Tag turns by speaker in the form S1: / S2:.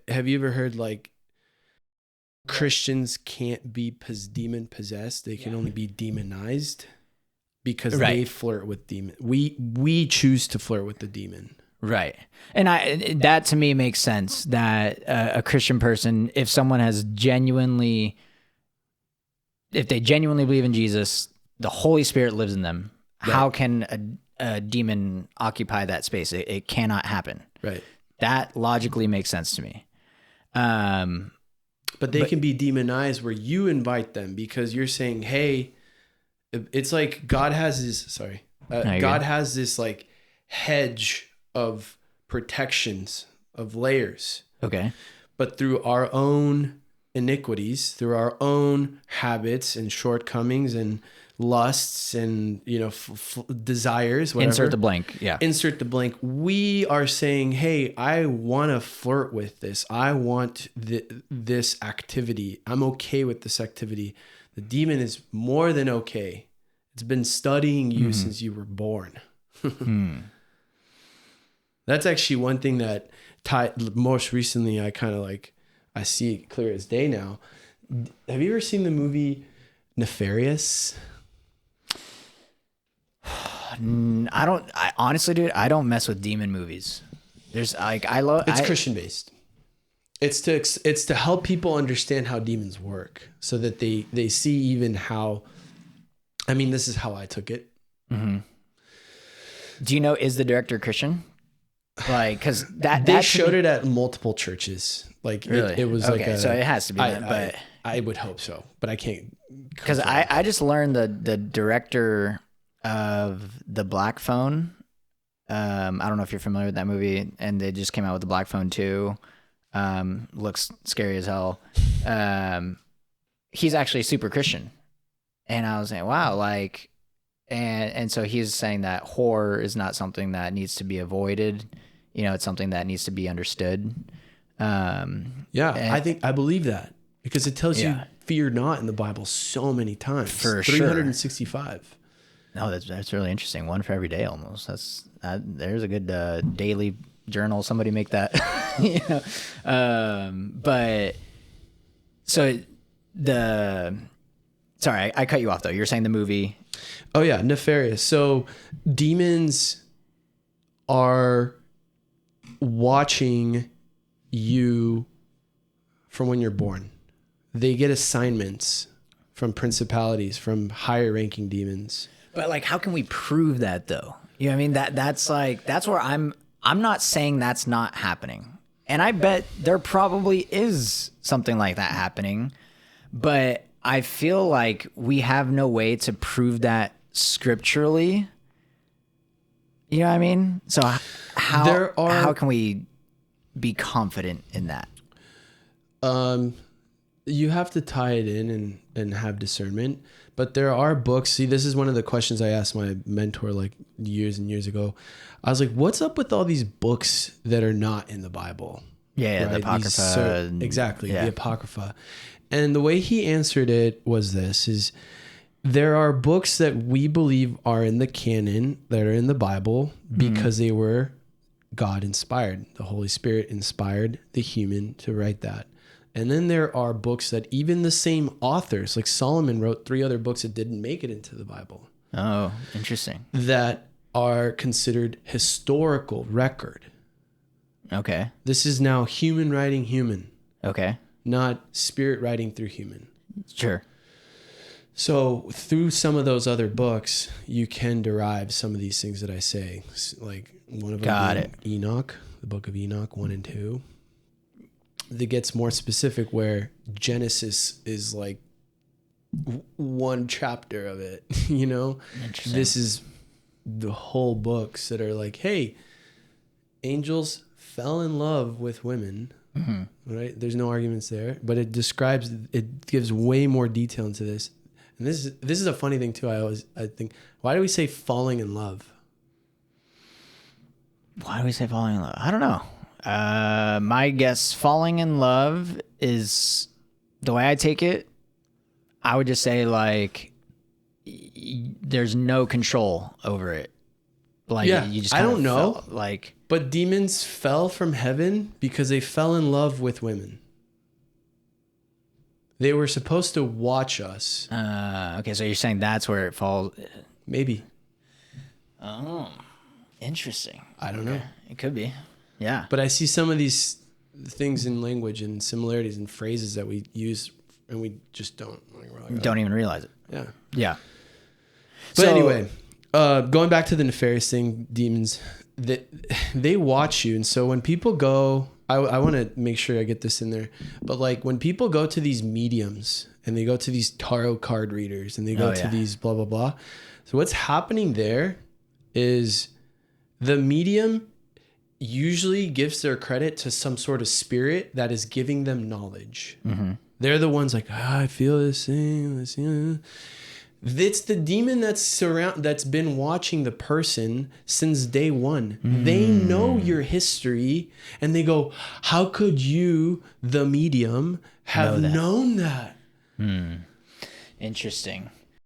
S1: have you ever heard like Christians can't be demon possessed? They can only be demonized because they flirt with demon. We choose to flirt with the demon.
S2: Right. And that to me makes sense that a Christian person, if they genuinely believe in Jesus, the Holy Spirit lives in them. Right. How can a demon occupy that space? It cannot happen.
S1: Right.
S2: That logically makes sense to me.
S1: But they can be demonized where you invite them because you're saying, hey, it's like God has this like hedge of protections, of layers.
S2: Okay.
S1: But through our own iniquities, through our own habits and shortcomings and lusts and, desires, whatever.
S2: Insert the blank. Yeah.
S1: Insert the blank. We are saying, hey, I want to flirt with this. I want this activity. I'm okay with this activity. The demon is more than okay. It's been studying you since you were born. That's actually one thing that most recently I kind of like, I see it clear as day now. Have you ever seen the movie Nefarious?
S2: Honestly, dude, I don't mess with demon movies. It's
S1: Christian based. It's to help people understand how demons work so that they see even how, this is how I took it.
S2: Mm-hmm. Do you know, is the director Christian? Like, cause
S1: they showed it at multiple churches. Like
S2: really?
S1: it was
S2: okay,
S1: like
S2: so it has to be that, but
S1: I would hope so, but I can't.
S2: Cause I just learned the director of The Black Phone. I don't know if you're familiar with that movie, and they just came out with The Black Phone 2. Looks scary as hell. He's actually super Christian. And I was saying, wow, like, and so he's saying that horror is not something that needs to be avoided. It's something that needs to be understood.
S1: I believe that because it tells you fear not in the Bible so many times.
S2: For
S1: 365.
S2: No, that's really interesting. One for every day almost. There's a good daily journal. Somebody make that. But so sorry, I cut you off though. You're saying the movie.
S1: Oh yeah, Nefarious. So demons are watching you from when you're born. They get assignments from principalities, from higher ranking demons.
S2: But like, how can we prove that though? You know what I mean? That's where I'm not saying that's not happening. And I bet there probably is something like that happening, but I feel like we have no way to prove that scripturally. You know what I mean? So how can we be confident in that?
S1: You have to tie it in and have discernment. But there are books. See, this is one of the questions I asked my mentor like years and years ago. I was like, what's up with all these books that are not in the Bible?
S2: Yeah, right? The Apocrypha.
S1: Exactly, the Apocrypha. And the way he answered it was is there are books that we believe are in the canon that are in the Bible because they were God inspired. The Holy Spirit inspired the human to write that. And then there are books that even the same authors, like Solomon wrote 3 other books that didn't make it into the Bible.
S2: Oh, interesting.
S1: That are considered historical record.
S2: Okay.
S1: This is now human writing human.
S2: Okay.
S1: Not spirit writing through human.
S2: Sure.
S1: So through some of those other books, you can derive some of these things that I say. Like one of them Enoch, the book of Enoch 1 and 2. That gets more specific where Genesis is like one chapter of it,
S2: Interesting.
S1: This is the whole books that are like, hey, angels fell in love with women, right? There's no arguments there, but it gives way more detail into this. And this is a funny thing too. I think, why do we say falling in love?
S2: Why do we say falling in love? I don't know. My guess, falling in love is the way I take it. I would just say like, there's no control over it. Like,
S1: Yeah,
S2: you just
S1: I
S2: kinda
S1: don't know.
S2: felt like,
S1: But demons fell from heaven because they fell in love with women. They were supposed to watch us.
S2: okay, so you're saying that's where it falls.
S1: Maybe.
S2: Oh, interesting.
S1: I don't know.
S2: It could be. Yeah.
S1: But I see some of these things in language and similarities and phrases that we use and we just don't. Like, we're like,
S2: Don't even realize it.
S1: Yeah.
S2: Yeah.
S1: But
S2: So-
S1: anyway, going back to the nefarious thing, demons, they watch you. And so when people go, I want to make sure I get this in there, but like when people go to these mediums and they go to these tarot card readers and they go to these blah, blah, blah. So what's happening there is the medium usually gives their credit to some sort of spirit that is giving them knowledge. Mm-hmm. They're the ones like, I feel this thing. It's the demon that's been watching the person since day one. They know your history and they go, how could you, the medium, have known that?
S2: Interesting.